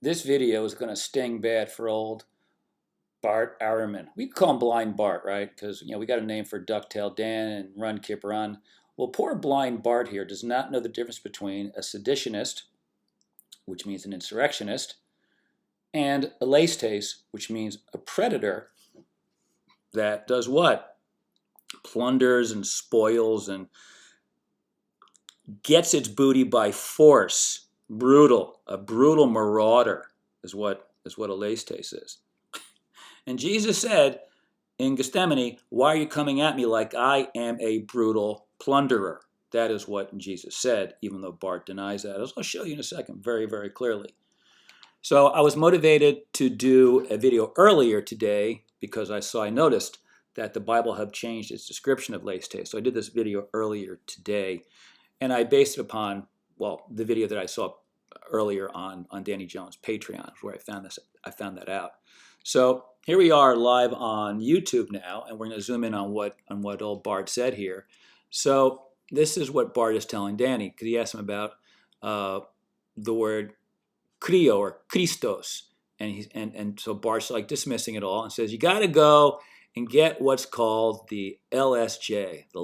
This video is going to sting bad for old Bart Ehrman. We call him Blind Bart, right? Because we got a name for Ducktail Dan and Run Kip Run. Well, poor Blind Bart here does not know the difference between a seditionist, which means an insurrectionist, and a laestes, which means a predator that does what? Plunders and spoils and gets its booty by force. Brutal. A brutal marauder is what a laestes is. And Jesus said in Gethsemane, "Why are you coming at me like I am a brutal plunderer?" That is what Jesus said, even though Bart denies that. As I'll show you in a second very, very clearly. So I was motivated to do a video earlier today because I noticed that the Bible had changed its description of laestes. So I did this video earlier today, and I based it upon, well, the video that I saw earlier on Danny Jones' Patreon, where I found that out. So here we are live on YouTube now, and we're going to zoom in on what old Bart said here. So this is what Bart is telling Danny, because he asked him about the word creo or Christos, and so Bart's like dismissing it all and says you got to go and get what's called the LSJ, the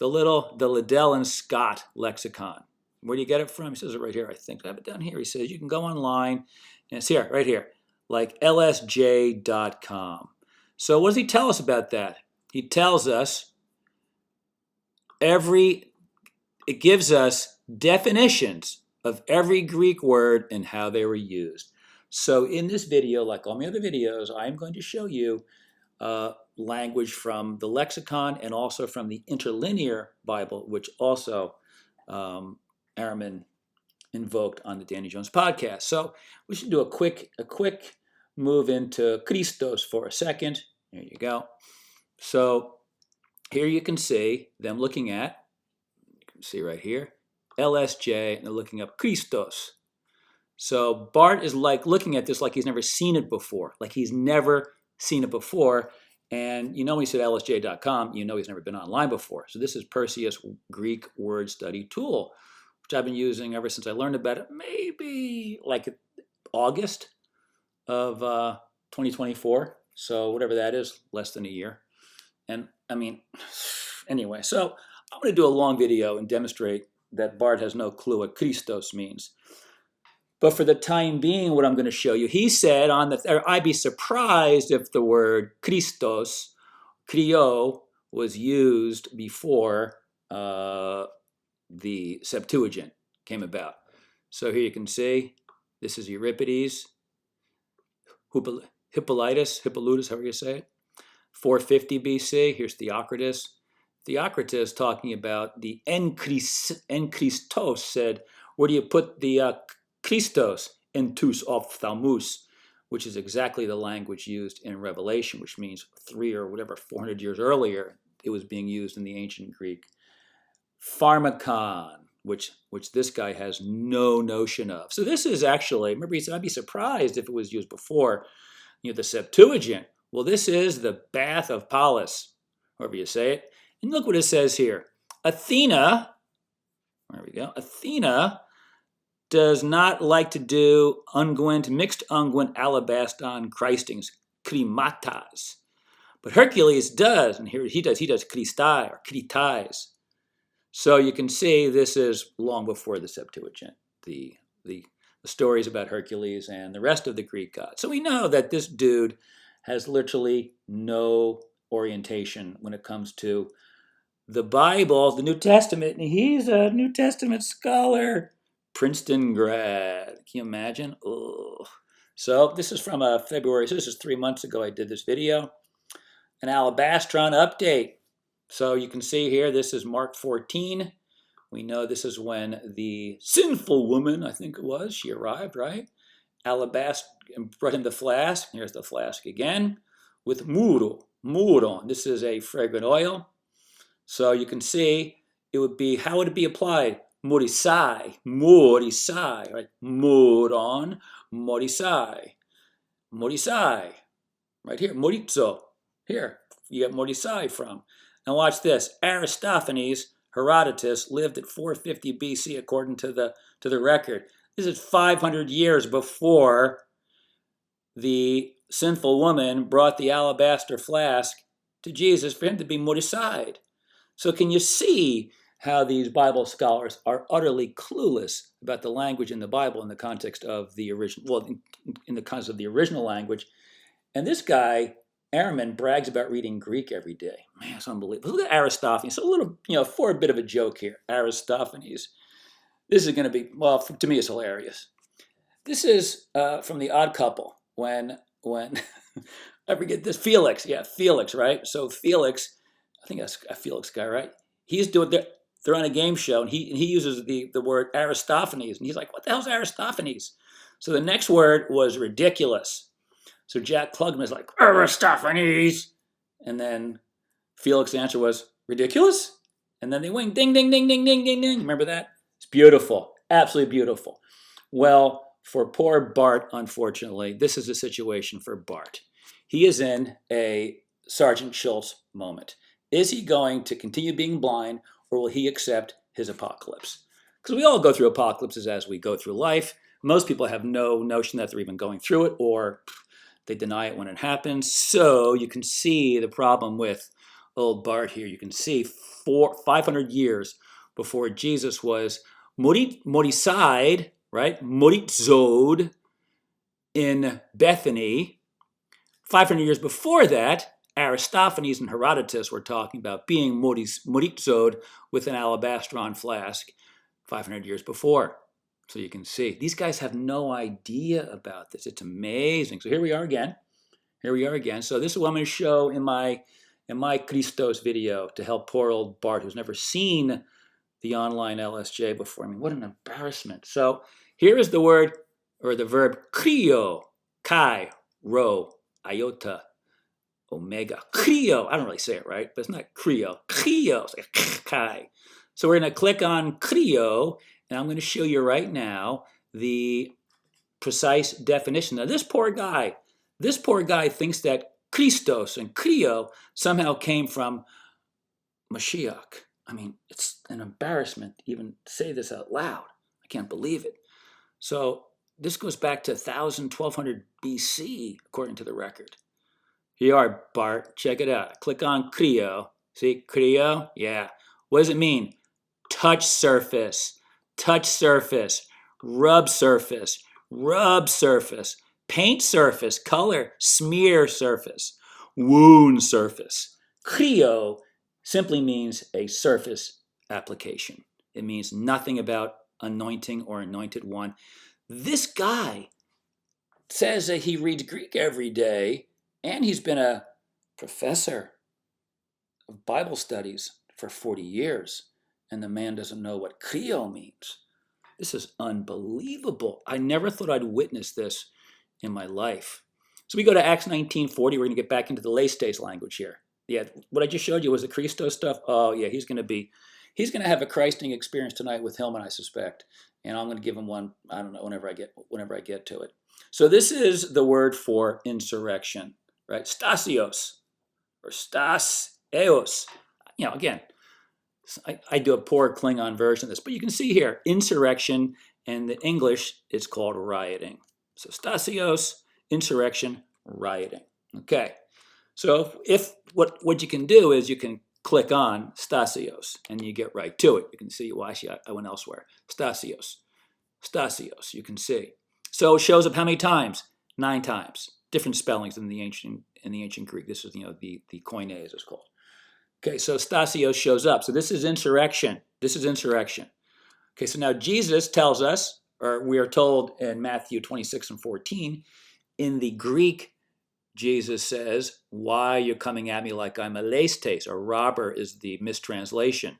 Liddell and Scott lexicon. Where do you get it from? He says it right here, I think. I have it down here. He says you can go online, and it's here, right here, like lsj.com. So what does he tell us about that? He tells us it gives us definitions of every Greek word and how they were used. So in this video, like all my other videos, I'm going to show you language from the lexicon and also from the interlinear Bible, which also Ehrman invoked on the Danny Jones podcast. So we should do a quick move into Christos for a second. There you go. So here you can see them looking at, you can see right here, LSJ, and they're looking up Christos. So Bart is like looking at this like he's never seen it before, And you know when he said lsj.com, you know he's never been online before. So this is Perseus Greek word study tool, which I've been using ever since I learned about it, maybe like August of 2024. So whatever that is, less than a year. And I mean, anyway, so I'm going to do a long video and demonstrate that Bart has no clue what Christos means. But for the time being, what I'm going to show you, he said I'd be surprised if the word Christos, creo, was used before the Septuagint came about. So here you can see, this is Euripides, Hippolytus, however you say it, 450 BC. Here's Theocritus. Theocritus talking about the en Christos said, where do you put the Christos, entus ophthalmus, which is exactly the language used in Revelation, which means 400 years earlier, it was being used in the ancient Greek. Pharmakon, which this guy has no notion of. So this is actually, remember he said, I'd be surprised if it was used before, the Septuagint. Well, this is the Bath of Pallas, however you say it. And look what it says here. Athena, there we go, Athena does not like to do unguent, mixed unguent alabaston Christings, krimatas. But Hercules does, and here he does Christai or Kritais. So you can see this is long before the Septuagint, the stories about Hercules and the rest of the Greek gods. So we know that this dude has literally no orientation when it comes to the Bible, the New Testament, and he's a New Testament scholar. Princeton grad. Can you imagine? Ugh. So this is from February. So this is 3 months ago I did this video. An alabastron update. So you can see here, this is Mark 14. We know this is when the sinful woman, I think it was, she arrived, right? Alabaster, brought him the flask. Here's the flask again. With muron. This is a fragrant oil. So you can see, how would it be applied? Morisai, right? Muron, morisai, right here, morizo. Here, you get morisai from. Now watch this. Aristophanes, Herodotus, lived at 450 BC according to the record. This is 500 years before the sinful woman brought the alabaster flask to Jesus for him to be murdered. So can you see how these Bible scholars are utterly clueless about the language in the Bible in the context of the original, well, in the context of the original language. And this guy, Ehrman, brags about reading Greek every day. Man, it's unbelievable. Look at Aristophanes. So a little, for a bit of a joke here, Aristophanes. This is going to be, well, to me, it's hilarious. This is from The Odd Couple when I forget this, Felix. Yeah, Felix, right? So Felix, I think that's a Felix guy, right? He's doing, they're on a game show, and he uses the word Aristophanes, and he's like, what the hell's Aristophanes? So the next word was ridiculous. So Jack Klugman is like, Aristophanes. And then Felix's answer was, ridiculous? And then they wing, ding, ding, ding, ding, ding, ding, ding. Remember that? It's beautiful. Absolutely beautiful. Well, for poor Bart, unfortunately, this is a situation for Bart. He is in a Sergeant Schultz moment. Is he going to continue being blind, or will he accept his apocalypse? Because we all go through apocalypses as we go through life. Most people have no notion that they're even going through it, or they deny it when it happens. So you can see the problem with old Bart here. You can see 500 years before Jesus was Moriside, right? Morizod in Bethany. 500 years before that, Aristophanes and Herodotus were talking about being Morizod with an alabastron flask 500 years before. So you can see, these guys have no idea about this. It's amazing. So here we are again. So this is what I'm going to show in my Christos video to help poor old Bart, who's never seen the online LSJ before. I mean, what an embarrassment. So here is the word, or the verb, creo, chi, rho, iota, omega. Creo, I don't really say it right, but it's not creo. Creo, it's like chi. So we're going to click on creo, and I'm going to show you right now the precise definition. Now this poor guy thinks that Christos and creo somehow came from Mashiach. I mean, it's an embarrassment to even say this out loud. I can't believe it. So this goes back to 1200 BC, according to the record. Here you are, Bart. Check it out. Click on creo. See, creo? Yeah. What does it mean? Touch surface, rub surface, paint surface, color, smear surface, wound surface. Creo simply means a surface application. It means nothing about anointing or anointed one. This guy says that he reads Greek every day, and he's been a professor of Bible studies for 40 years, and the man doesn't know what creo means. This is unbelievable. I never thought I'd witness this in my life. So we go to Acts 19:40. We're going to get back into the Lestes language here. Yeah, what I just showed you was the Christos stuff. Oh yeah, he's going to have a Christing experience tonight with Hillman, I suspect. And I'm going to give him one, I don't know, whenever I get to it. So this is the word for insurrection, right? Stasios or Staseos. Again, I do a poor Klingon version of this, but you can see here, insurrection, and the English is called rioting. So Stasios, insurrection, rioting. Okay. So if what you can do is you can click on Stasios and you get right to it. You can see, well, actually, I went elsewhere. Stasios, you can see. So it shows up how many times? 9 times. Different spellings in the ancient Greek. This is, the koine, as it's called. Okay, so Stasios shows up. So this is insurrection. Okay, so now Jesus tells us, or we are told in Matthew 26:14, in the Greek, Jesus says, why are you coming at me like I'm a lestes, or robber is the mistranslation.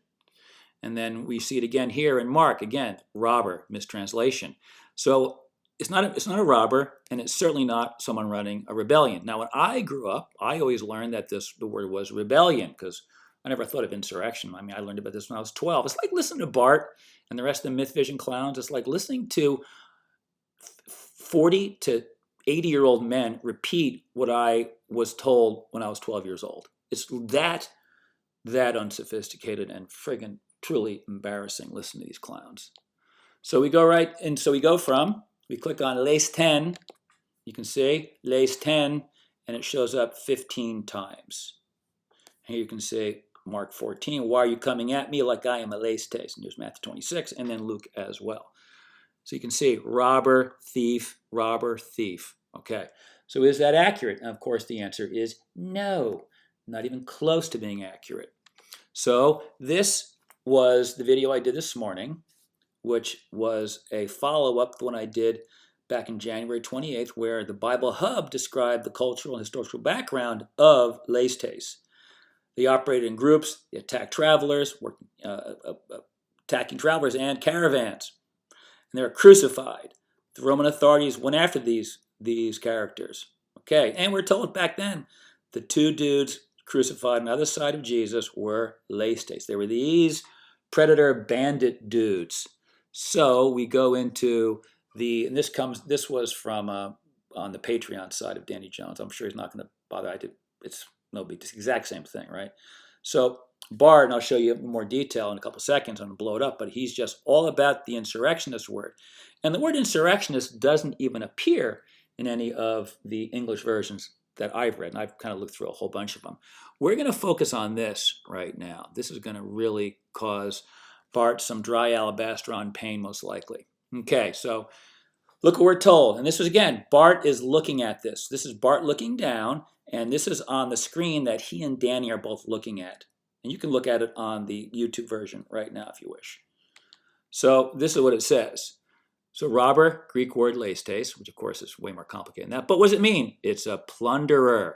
And then we see it again here in Mark, again, robber, mistranslation. So it's not a robber, and it's certainly not someone running a rebellion. Now, when I grew up, I always learned that the word was rebellion, because I never thought of insurrection. I mean, I learned about this when I was 12. It's like listening to Bart and the rest of the MythVision clowns. It's like listening to 40 to 80-year-old men repeat what I was told when I was 12 years old. It's that unsophisticated and friggin' truly embarrassing listening to these clowns. So we go right, and so we go from, we click on les 10, you can see les 10, and it shows up 15 times. Here you can say Mark 14, why are you coming at me like I am a les tes? And there's Matthew 26, and then Luke as well. So you can see robber, thief, okay? So is that accurate? And of course the answer is no, not even close to being accurate. So this was the video I did this morning, which was a follow-up to the one I did back in January 28th, where the Bible Hub described the cultural and historical background of les tes. They operated in groups, they attacked travelers, attacking travelers and caravans. And they were crucified. The Roman authorities went after these characters. Okay, and we're told back then the two dudes crucified on the other side of Jesus were les tes. They were these predator bandit dudes. So we go into and this was from on the Patreon side of Danny Jones. I'm sure he's not going to bother. It's the exact same thing, right? So Bart, and I'll show you more detail in a couple seconds, I'm going to blow it up, but he's just all about the insurrectionist word. And the word insurrectionist doesn't even appear in any of the English versions that I've read, and I've kind of looked through a whole bunch of them. We're going to focus on this right now. This is going to really cause Bart some dry alabaster on pain, most likely. Okay, so look what we're told. And this was, again, Bart is looking at this. This is Bart looking down, and this is on the screen that he and Danny are both looking at. And you can look at it on the YouTube version right now if you wish. So this is what it says. So robber, Greek word les tes, which of course is way more complicated than that. But what does it mean? It's a plunderer.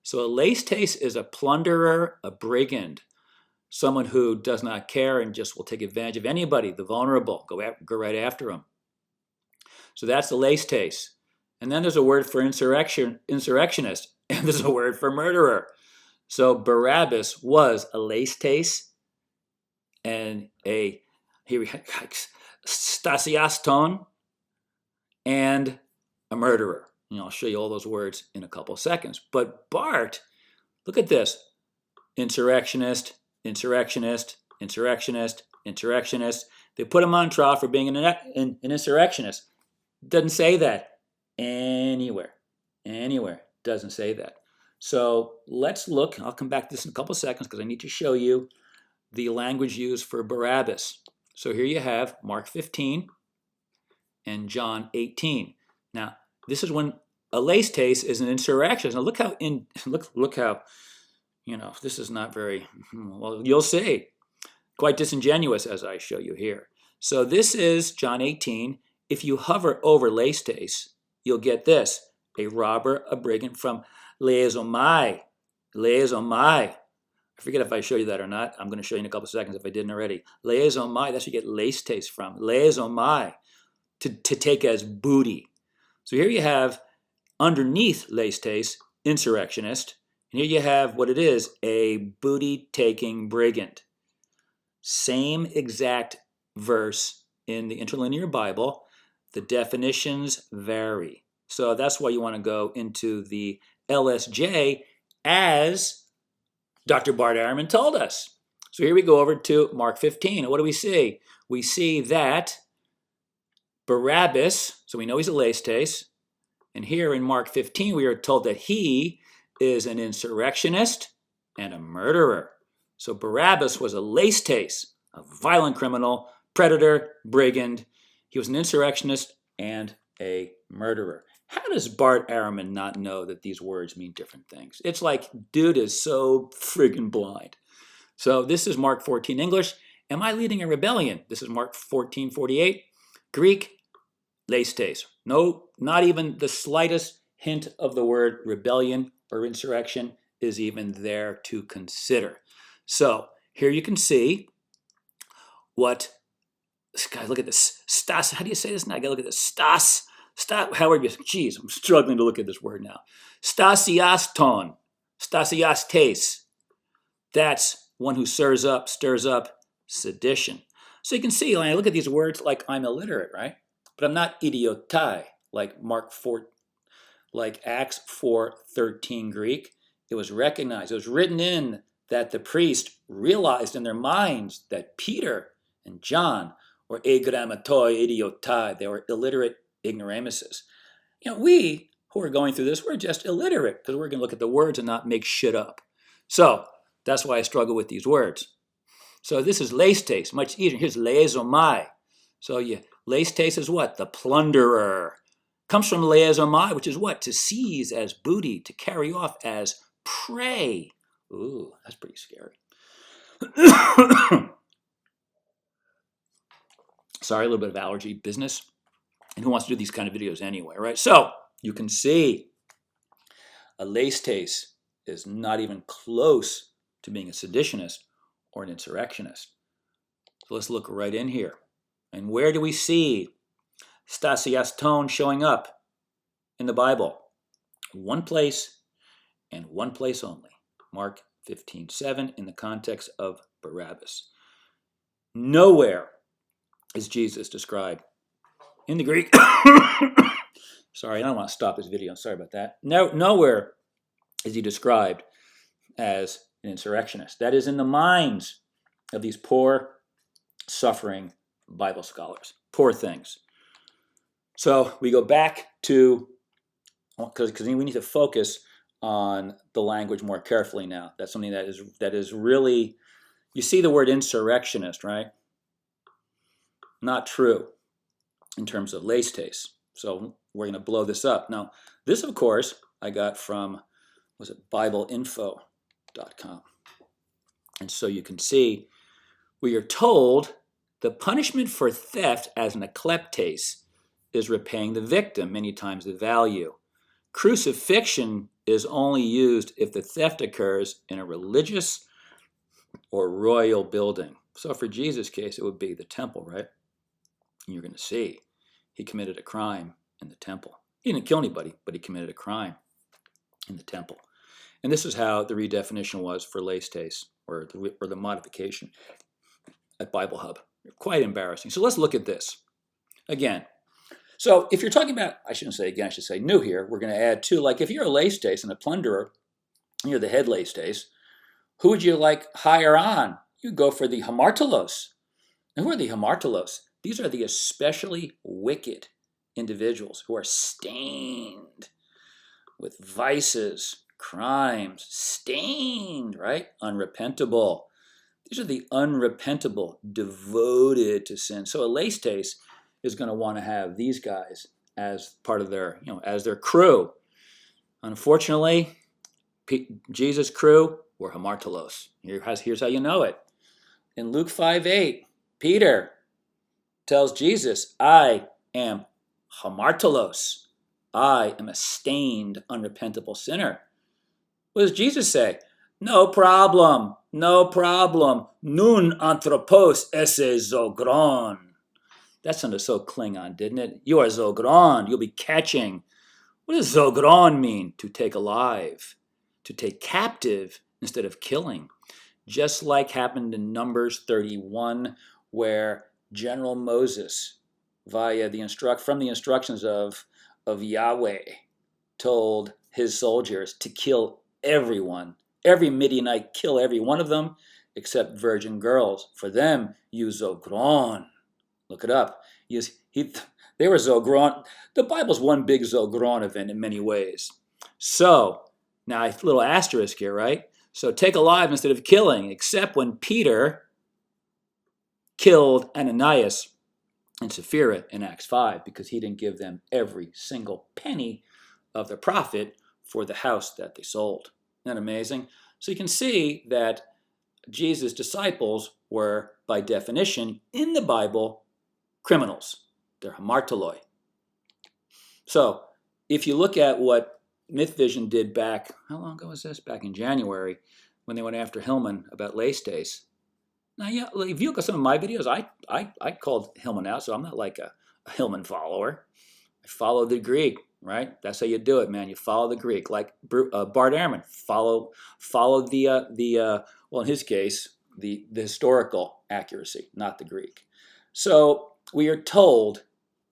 So a les tes is a plunderer, a brigand, someone who does not care and just will take advantage of anybody, the vulnerable, go right after them. So that's the les tes. And then there's a word for insurrectionist, and there's a word for murderer. So Barabbas was a les tes and a stasiaston and a murderer. I'll show you all those words in a couple of seconds. But Bart, look at this. Insurrectionist, insurrectionist, insurrectionist, insurrectionist. They put him on trial for being an insurrectionist. Doesn't say that anywhere. Doesn't say that. So let's look. I'll come back to this in a couple of seconds because I need to show you the language used for Barabbas. So here you have Mark 15 and John 18. Now, this is when a les tes is an insurrectionist. Now look how this is not very, well, you'll see, quite disingenuous as I show you here. So this is John 18. If you hover over les tes, you'll get this, a robber, a brigand from leizomai. I forget if I show you that or not. I'm going to show you in a couple of seconds if I didn't already. Leizomai, that's where you get les tes from. Leizomai, to take as booty. So here you have, underneath les tes, insurrectionist. And here you have what it is, a booty-taking brigand. Same exact verse in the interlinear Bible. The definitions vary. So that's why you want to go into the LSJ as Dr. Bart Ehrman told us. So here we go over to Mark 15. And what do we see? We see that Barabbas, so we know he's a les tes. And here in Mark 15, we are told that he is an insurrectionist and a murderer. So Barabbas was a les tes, a violent criminal, predator, brigand. He was an insurrectionist and a murderer. How does Bart Ehrman not know that these words mean different things? It's like, dude is so friggin' blind. So this is Mark 14 English. Am I leading a rebellion? This is Mark 14:48. Greek, les tes. No, not even the slightest hint of the word rebellion or insurrection is even there to consider. So here you can see what, guys, look at this. Stas, how do you say this now? I gotta look at this. However, geez, I'm struggling to look at this word now. Stasiaston, stasiastes. That's one who stirs up sedition. So you can see, when I look at these words, like I'm illiterate, right? But I'm not idiotai, like Acts 4:13 Greek. It was recognized. It was written in that the priest realized in their minds that Peter and John or egrammatoi idiotai. They were illiterate ignoramuses. We who are going through this, we're just illiterate because we're going to look at the words and not make shit up. So that's why I struggle with these words. So this is leistes, much easier. Here's leizomai. So leistes is what? The plunderer. Comes from leizomai, which is what? To seize as booty, to carry off as prey. Ooh, that's pretty scary. Sorry, a little bit of allergy business. And who wants to do these kind of videos anyway, right? So you can see a leistes is not even close to being a seditionist or an insurrectionist. So let's look right in here. And where do we see stasiaston showing up in the Bible? One place and one place only. Mark 15:7 in the context of Barabbas. Nowhere is Jesus described in the Greek. Sorry, I don't want to stop this video. Sorry about that. Nowhere is he described as an insurrectionist. That is in the minds of these poor, suffering Bible scholars. Poor things. So we go back to, because we need to focus on the language more carefully now. That's something that is really, you see the word insurrectionist, right? Not true in terms of leistes. So we're going to blow this up. Now, this, of course, I got from, was it BibleInfo.com. And so you can see, we are told the punishment for theft as an ekleptes is repaying the victim, many times the value. Crucifixion is only used if the theft occurs in a religious or royal building. So for Jesus' case, it would be the temple, right? And you're going to see he committed a crime in the temple. He didn't kill anybody, but he committed a crime in the temple. And this is how the redefinition was for leistes, or the modification at Bible Hub. Quite embarrassing. So let's look at this again. So if you're talking about, I shouldn't say again, I should say new here, we're going to add two. Like if you're a leistes and a plunderer, you're the head leistes, who would you hire on? You go for the hamartolos. Now who are the hamartolos? These are the especially wicked individuals who are stained with vices, crimes, stained, right? Unrepentable. These are the unrepentable, devoted to sin. So a leistes is going to want to have these guys as part of their, as their crew. Unfortunately, Jesus' crew were hamartolos. Here's how you know it. In Luke 5:8, Peter tells Jesus, I am hamartolos. I am a stained, unrepentable sinner. What does Jesus say? No problem, no problem. Nun anthropos esse zogron. That sounded so Klingon, didn't it? You are zogron, you'll be catching. What does zogron mean? To take alive, to take captive instead of killing. Just like happened in Numbers 31, where General Moses, from the instructions of Yahweh, told his soldiers to kill everyone. Every Midianite, kill every one of them, except virgin girls. For them, you zogron. Look it up. They were zogron. The Bible's one big zogron event in many ways. So, now a little asterisk here, right? So take alive instead of killing, except when Peter killed Ananias and Sapphira in Acts 5, because he didn't give them every single penny of the profit for the house that they sold. Isn't that amazing? So you can see that Jesus' disciples were, by definition, in the Bible, criminals. They're hamartoloi. So if you look at what MythVision did back, how long ago was this? Back in January, when they went after Hillman about leistes. Now, yeah, if you look at some of my videos, I called Hillman out, so I'm not like a Hillman follower. I follow the Greek, right? That's how you do it, man. You follow the Greek, like Bart Ehrman. Follow the well, in his case, the historical accuracy, not the Greek. So we are told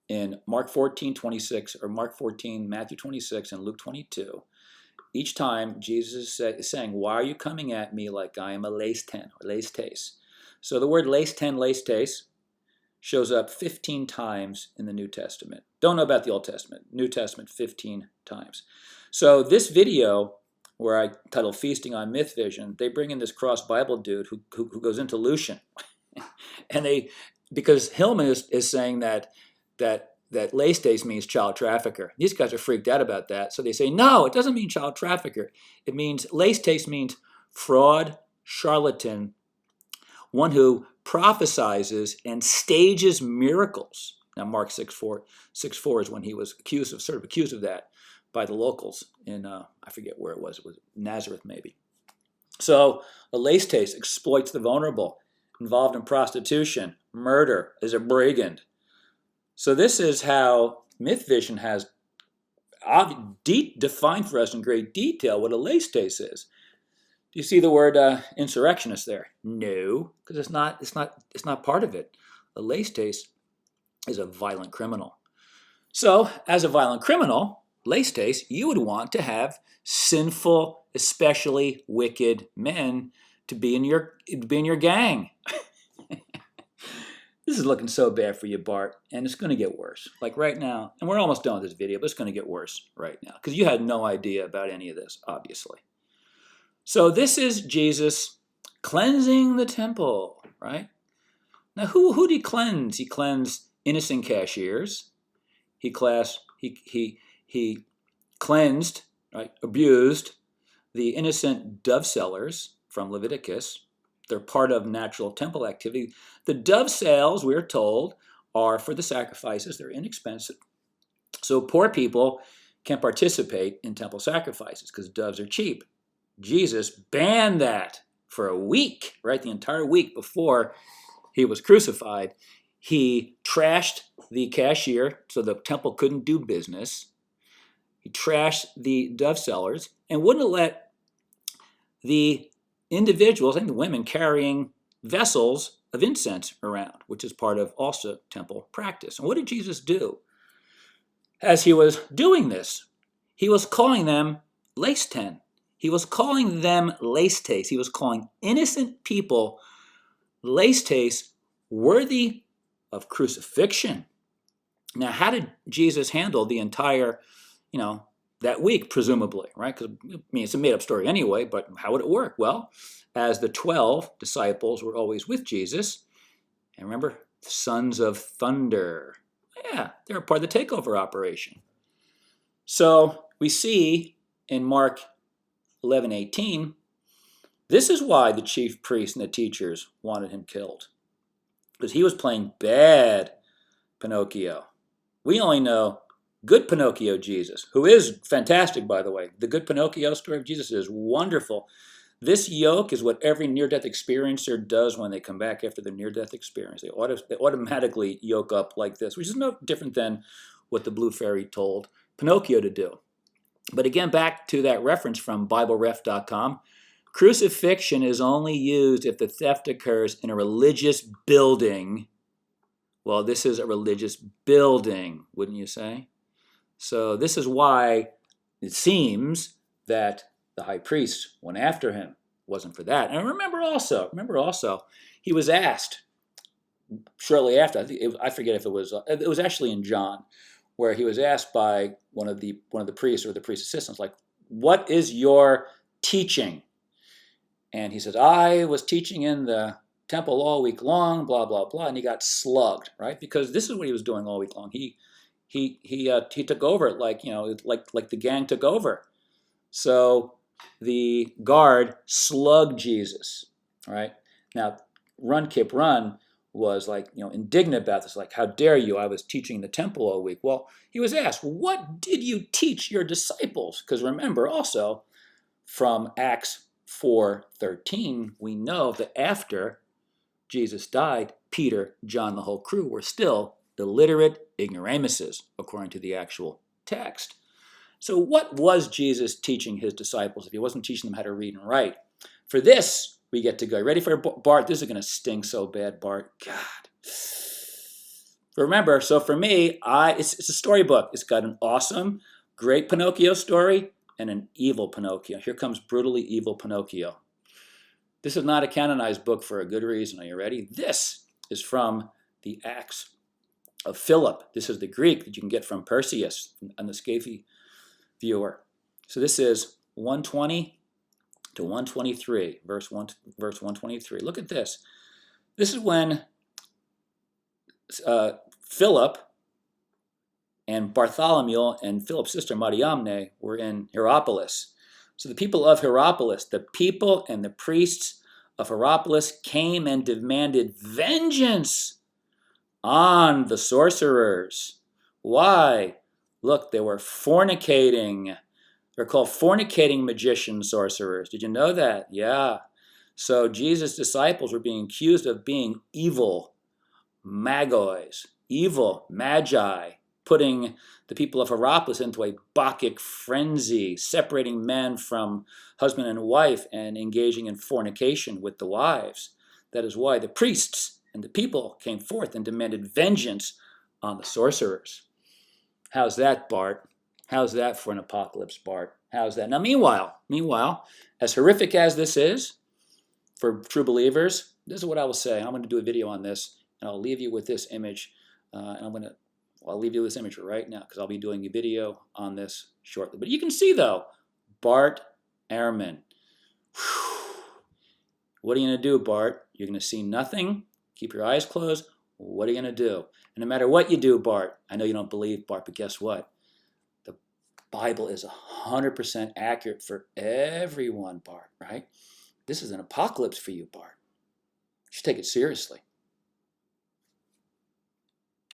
in Mark 14:26, or Mark 14, Matthew 26, and Luke 22, each time Jesus is saying, why are you coming at me like I am a leisten or leistes? So the word leisten, leistes, shows up 15 times in the New Testament. Don't know about the Old Testament. New Testament 15 times. So this video, where I titled Feasting on MythVision, they bring in this cross-Bible dude who goes into Lucian. And because Hillman is saying that laestes means child trafficker. These guys are freaked out about that. So they say, no, it doesn't mean child trafficker. It means, laestes means fraud, charlatan, one who prophesizes and stages miracles. Now, Mark 6:4 is when he was accused of that by the locals in, I forget where it was Nazareth maybe. So a laestes exploits the vulnerable, involved in prostitution, murder, is a brigand. So this is how MythVision has defined for us in great detail what a laestes is. Do you see the word insurrectionist there? No, because it's not part of it. A laestes is a violent criminal. So, as a violent criminal, laestes, you would want to have sinful, especially wicked men to be in your gang. This is looking so bad for you, Bart, and it's going to get worse. Like right now, and we're almost done with this video, but it's going to get worse right now because you had no idea about any of this, obviously. So this is Jesus cleansing the temple, right? Now, who did he cleanse? He cleansed innocent cashiers. He cleansed, right, abused the innocent dove sellers from Leviticus. They're part of natural temple activity. The dove sales, we're told, are for the sacrifices. They're inexpensive. So poor people can participate in temple sacrifices because doves are cheap. Jesus banned that for a week, right? The entire week before he was crucified. He trashed the cashier so the temple couldn't do business. He trashed the dove sellers and wouldn't let the individuals and the women carrying vessels of incense around, which is part of also temple practice. And what did Jesus do? As he was doing this, he was calling them laestes. He was calling them laestes. He was calling innocent people laestes, worthy of crucifixion. Now, how did Jesus handle the entire, that week, presumably, right? Because, it's a made-up story anyway, but how would it work? Well, as the 12 disciples were always with Jesus, and remember, sons of thunder. Yeah, they were part of the takeover operation. So we see in Mark 11:18, this is why the chief priests and the teachers wanted him killed. Because he was playing bad Pinocchio. We only know good Pinocchio Jesus, who is fantastic, by the way. The good Pinocchio story of Jesus is wonderful. This yoke is what every near-death experiencer does when they come back after their near-death experience. They automatically yoke up like this, which is no different than what the Blue Fairy told Pinocchio to do. But again, back to that reference from BibleRef.com, crucifixion is only used if the theft occurs in a religious building. Well, this is a religious building, wouldn't you say? So this is why it seems that the high priest went after him. It wasn't for that. And remember also, he was asked shortly after, I forget if it was actually in John, where he was asked by one of the priests or the priest's assistants, like, what is your teaching? And he says, I was teaching in the temple all week long, blah, blah, blah, and he got slugged, right? Because this is what he was doing all week long. He took over like the gang took over. So the guard slugged Jesus, right? Now, Run, Kip, Run was indignant about this, like, how dare you? I was teaching the temple all week. Well, he was asked, what did you teach your disciples? Because remember also from Acts 4:13, we know that after Jesus died, Peter, John, the whole crew were still illiterate ignoramuses, according to the actual text. So what was Jesus teaching his disciples if he wasn't teaching them how to read and write? For this, we get to go. Ready for Bart? This is going to sting so bad, Bart. God. Remember, so for me, it's a storybook. It's got an awesome, great Pinocchio story and an evil Pinocchio. Here comes brutally evil Pinocchio. This is not a canonized book for a good reason. Are you ready? This is from the Acts of Philip. This is the Greek that you can get from Perseus on the Scaphy viewer. So this is 120 to 123, verse 123. Look at this. This is when Philip and Bartholomew and Philip's sister Mariamne were in Hierapolis. So the people of Hierapolis, the people and the priests of Hierapolis came and demanded vengeance on the sorcerers. Why? Look, they were fornicating. They're called fornicating magician sorcerers. Did you know that? Yeah. So Jesus' disciples were being accused of being evil magos, evil magi, putting the people of Hierapolis into a Bacchic frenzy, separating men from husband and wife and engaging in fornication with the wives. That is why the priests and the people came forth and demanded vengeance on the sorcerers. How's that, Bart? How's that for an apocalypse, Bart? How's that? Now, meanwhile, as horrific as this is for true believers, this is what I will say. I'm going to do a video on this, and I'll leave you with this image, and I'll leave you with this image right now because I'll be doing a video on this shortly. But you can see, though, Bart Ehrman. What are you going to do, Bart? You're going to see nothing. Keep your eyes closed. What are you going to do? And no matter what you do, Bart, I know you don't believe, Bart, but guess what? The Bible is 100% accurate for everyone, Bart, right? This is an apocalypse for you, Bart. You should take it seriously.